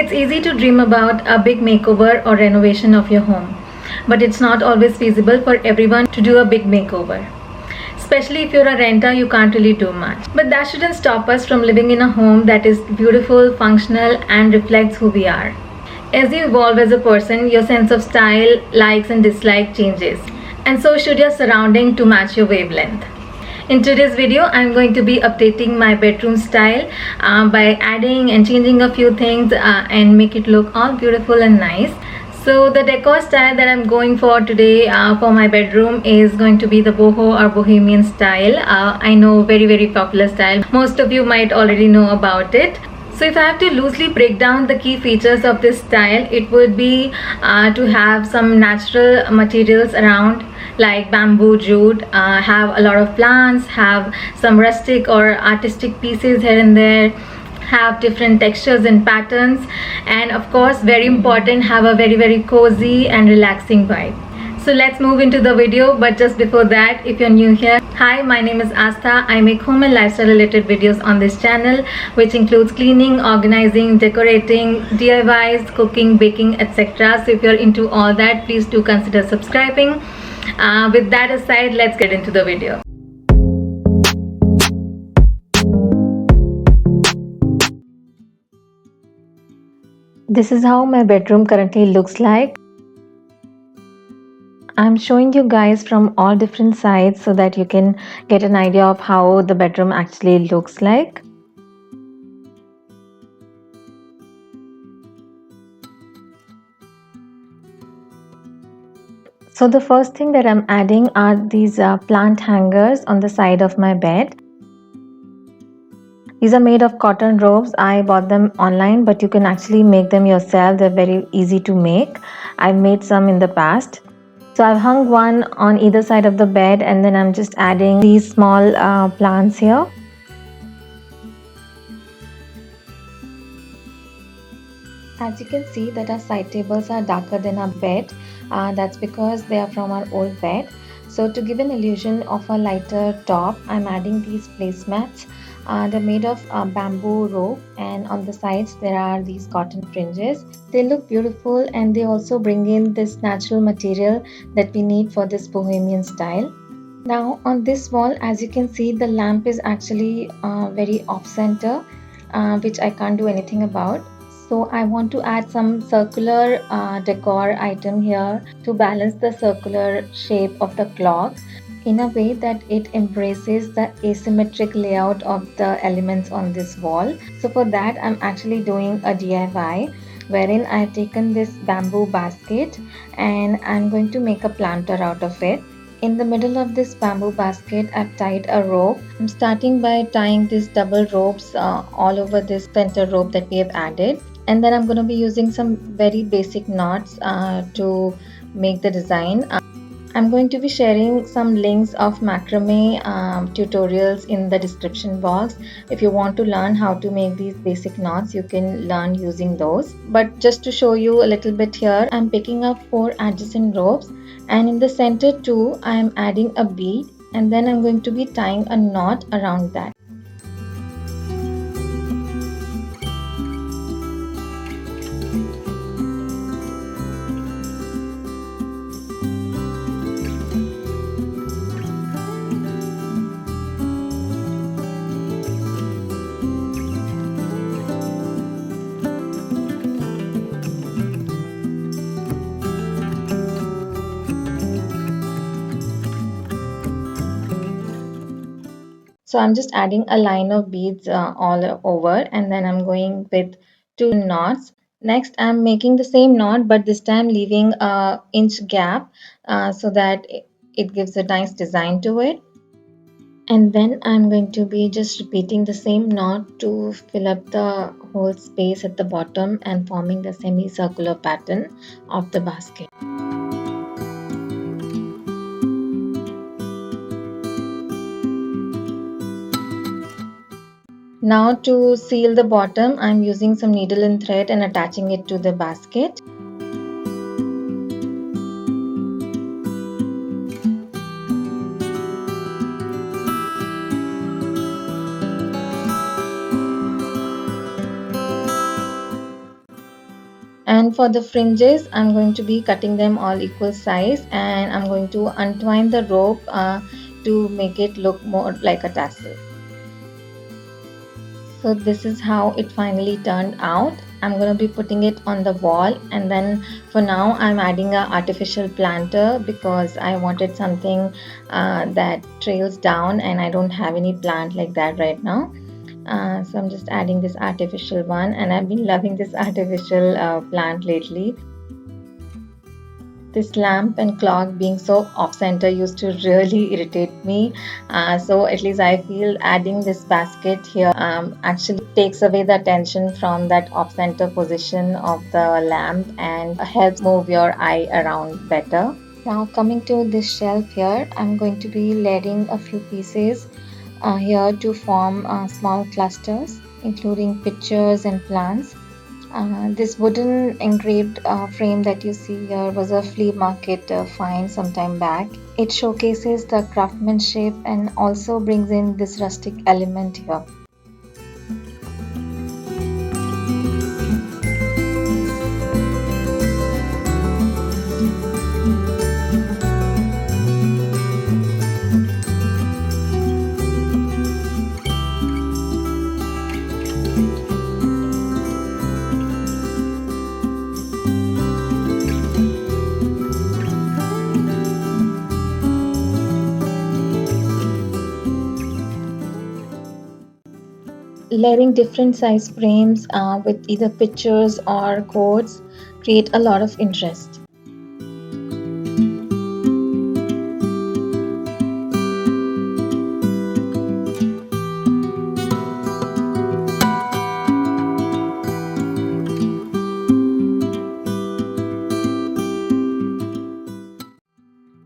It's easy to dream about a big makeover or renovation of your home, but it's not always feasible for everyone to do a big makeover. Especially if you're a renter, you can't really do much. But that shouldn't stop us from living in a home that is beautiful, functional, and reflects who we are. As you evolve as a person, your sense of style, likes, and dislike changes. And so should your surrounding to match your wavelength. In today's video, I'm going to be updating my bedroom style by adding and changing a few things and make it look all beautiful and nice. So the decor style that I'm going for today for my bedroom is going to be the boho or bohemian style. I know, very popular style. Most of you might already know about it. So if I have to loosely break down the key features of this style, it would be to have some natural materials around, like bamboo, jute, have a lot of plants, have some rustic or artistic pieces here and there, have different textures and patterns, and of course, very important, have a very cozy and relaxing vibe. So let's move into the video, but just before that, if you're new here, hi, my name is Astha. I make home and lifestyle related videos on this channel, which includes cleaning, organizing, decorating, DIYs, cooking, baking, etc. So if you're into all that, please do consider subscribing. With that aside, let's get into the video. This is how my bedroom currently looks like. I'm showing you guys from all different sides so that you can get an idea of how the bedroom actually looks like. So the first thing that I'm adding are these plant hangers on the side of my bed. These are made of cotton ropes. I bought them online, but you can actually make them yourself. They're very easy to make. I've made some in the past. So I've hung one on either side of the bed, and then I'm just adding these small plants here. As you can see that our side tables are darker than our bed. That's because they are from our old bed. So to give an illusion of a lighter top, I'm adding these placemats. They're made of bamboo rope, and on the sides there are these cotton fringes. They look beautiful, and they also bring in this natural material that we need for this bohemian style. Now on this wall, as you can see, the lamp is actually very off center, which I can't do anything about. So I want to add some circular decor item here to balance the circular shape of the clock in a way that it embraces the asymmetric layout of the elements on this wall. So for that, I'm actually doing a DIY wherein I've taken this bamboo basket and I'm going to make a planter out of it. In the middle of this bamboo basket, I've tied a rope. I'm starting by tying these double ropes all over this center rope that we have added. And then I'm going to be using some very basic knots to make the design. I'm going to be sharing some links of macrame tutorials in the description box. If you want to learn how to make these basic knots, you can learn using those. But just to show you a little bit here, I'm picking up 4 adjacent ropes, and in the center too, I am adding a bead, and then I'm going to be tying a knot around that. So I'm just adding a line of beads all over, and then I'm going with 2 knots. Next, I'm making the same knot, but this time leaving a inch gap so that it gives a nice design to it. And then I'm going to be just repeating the same knot to fill up the whole space at the bottom and forming the semicircular pattern of the basket. Now to seal the bottom, I'm using some needle and thread and attaching it to the basket. And for the fringes, I'm going to be cutting them all equal size, and I'm going to untwine the rope to make it look more like a tassel. So this is how it finally turned out. I'm going to be putting it on the wall, and then for now I'm adding a artificial planter because I wanted something that trails down, and I don't have any plant like that right now. So I'm just adding this artificial one, and I've been loving this artificial plant lately. This lamp and clock being so off center used to really irritate me. So at least I feel adding this basket here actually takes away the attention from that off center position of the lamp and helps move your eye around better. Now coming to this shelf here, I'm going to be layering a few pieces here to form small clusters, including pictures and plants. This wooden engraved frame that you see here was a flea market find some time back. It showcases the craftsmanship and also brings in this rustic element here. Layering different size frames with either pictures or quotes create a lot of interest.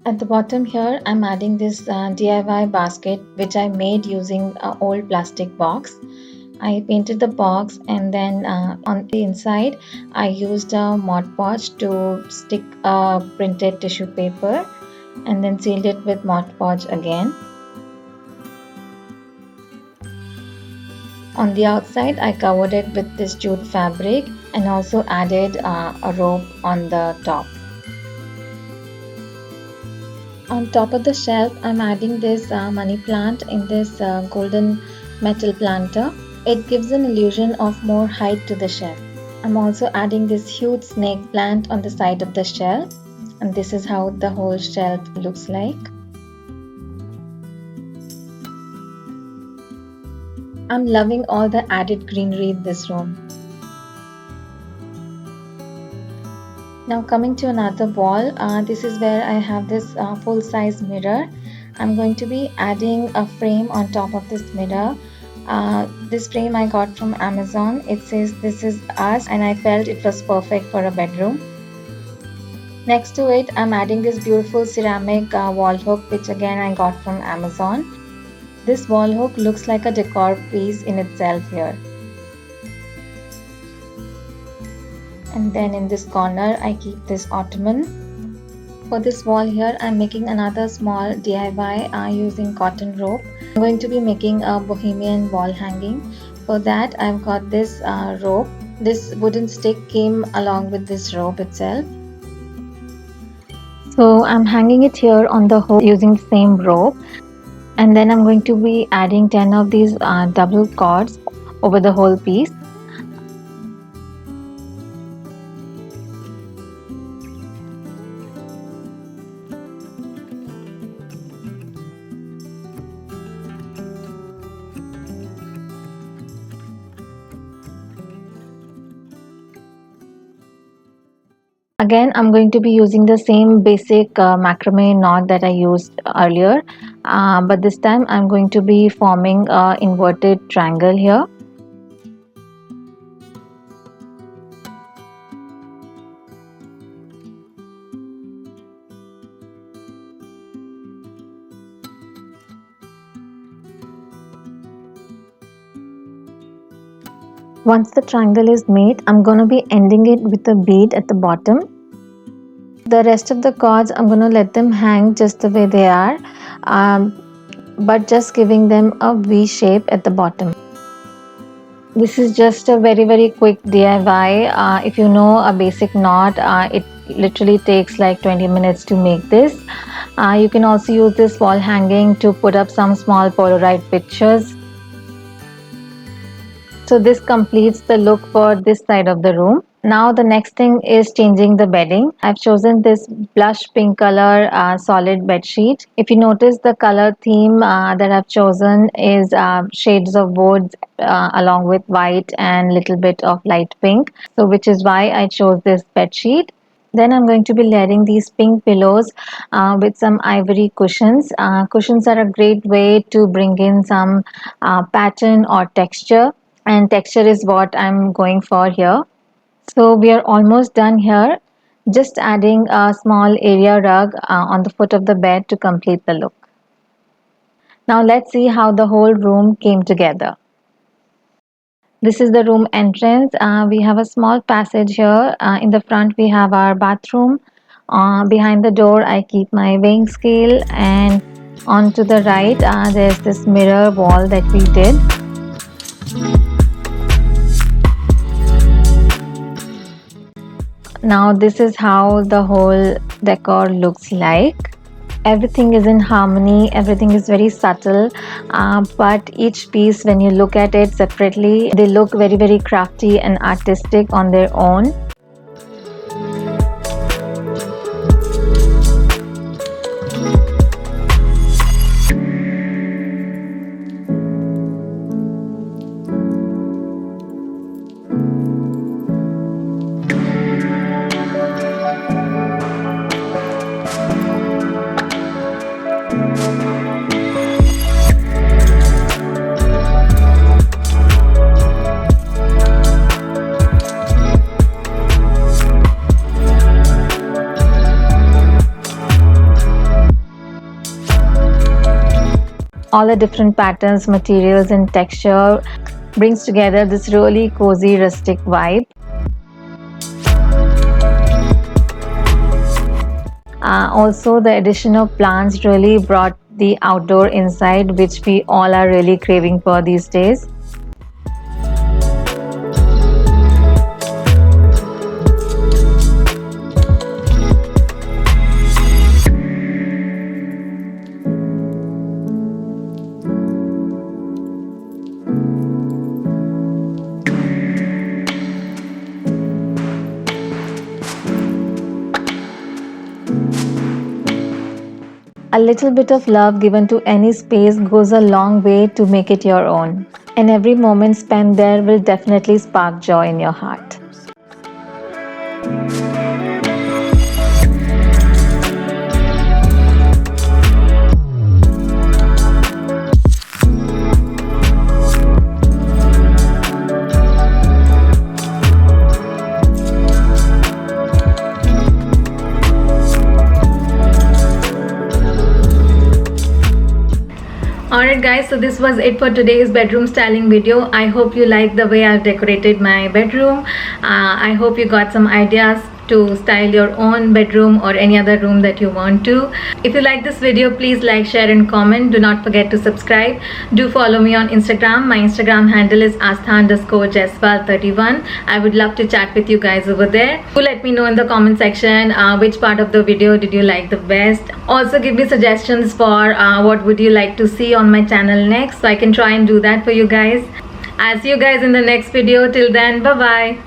At the bottom here, I'm adding this DIY basket which I made using an old plastic box. I painted the box, and then on the inside I used a Mod Podge to stick a printed tissue paper and then sealed it with Mod Podge again. On the outside I covered it with this jute fabric and also added a rope on the top. On top of the shelf, I'm adding this money plant in this golden metal planter. It gives an illusion of more height to the shelf. I'm also adding this huge snake plant on the side of the shelf, and this is how the whole shelf looks like. I'm loving all the added greenery in this room. Now coming to another wall, this is where I have this full-size mirror. I'm going to be adding a frame on top of this mirror. This frame I got from Amazon. It says "This is us," and I felt it was perfect for a bedroom. Next to it, I'm adding this beautiful ceramic wall hook, which again I got from Amazon. This wall hook looks like a decor piece in itself here. And then in this corner I keep this ottoman. For this wall here, I'm making another small DIY using cotton rope. I'm going to be making a bohemian wall hanging. For that I've got this rope. This wooden stick came along with this rope itself. So I'm hanging it here on the hook using the same rope, and then I'm going to be adding 10 of these double cords over the whole piece. Again, I'm going to be using the same basic macrame knot that I used earlier, but this time I'm going to be forming an inverted triangle here. Once the triangle is made, I'm going to be ending it with a bead at the bottom. The rest of the cords, I'm going to let them hang just the way they are, but just giving them a V shape at the bottom. This is just a very quick DIY. If you know a basic knot, it literally takes like 20 minutes to make this. You can also use this wall hanging to put up some small Polaroid pictures. So this completes the look for this side of the room. Now the next thing is changing the bedding. I've chosen this blush pink color solid bed sheet. If you notice, the color theme that I've chosen is shades of wood along with white and little bit of light pink. So which is why I chose this bed sheet. Then I'm going to be layering these pink pillows with some ivory cushions. Cushions are a great way to bring in some pattern or texture, and texture is what I'm going for here. So we are almost done here. Just adding a small area rug on the foot of the bed to complete the look. Now let's see how the whole room came together. This is the room entrance. We have a small passage here. In the front we have our bathroom. Behind the door I keep my weighing scale, and on to the right there's this mirror wall that we did. Now this is how the whole decor looks like. Everything is in harmony, everything is very subtle, but each piece, when you look at it separately, they look very crafty and artistic on their own. All the different patterns, materials and texture brings together this really cozy rustic vibe. Also the addition of plants really brought the outdoor inside, which we all are really craving for these days. A little bit of love given to any space goes a long way to make it your own. And every moment spent there will definitely spark joy in your heart. Alright guys, so this was it for today's bedroom styling video. I hope you like the way I've decorated my bedroom. I hope you got some ideas to style your own bedroom or any other room that you want to. If you like this video, please like, share and comment. Do not forget to subscribe. Do follow me on Instagram. My Instagram handle is astha_jaiswal31. I would love to chat with you guys over there. Do let me know in the comment section which part of the video did you like the best. Also give me suggestions for what would you like to see on my channel next, so I can try and do that for you guys. I'll see you guys in the next video. Till then, bye bye.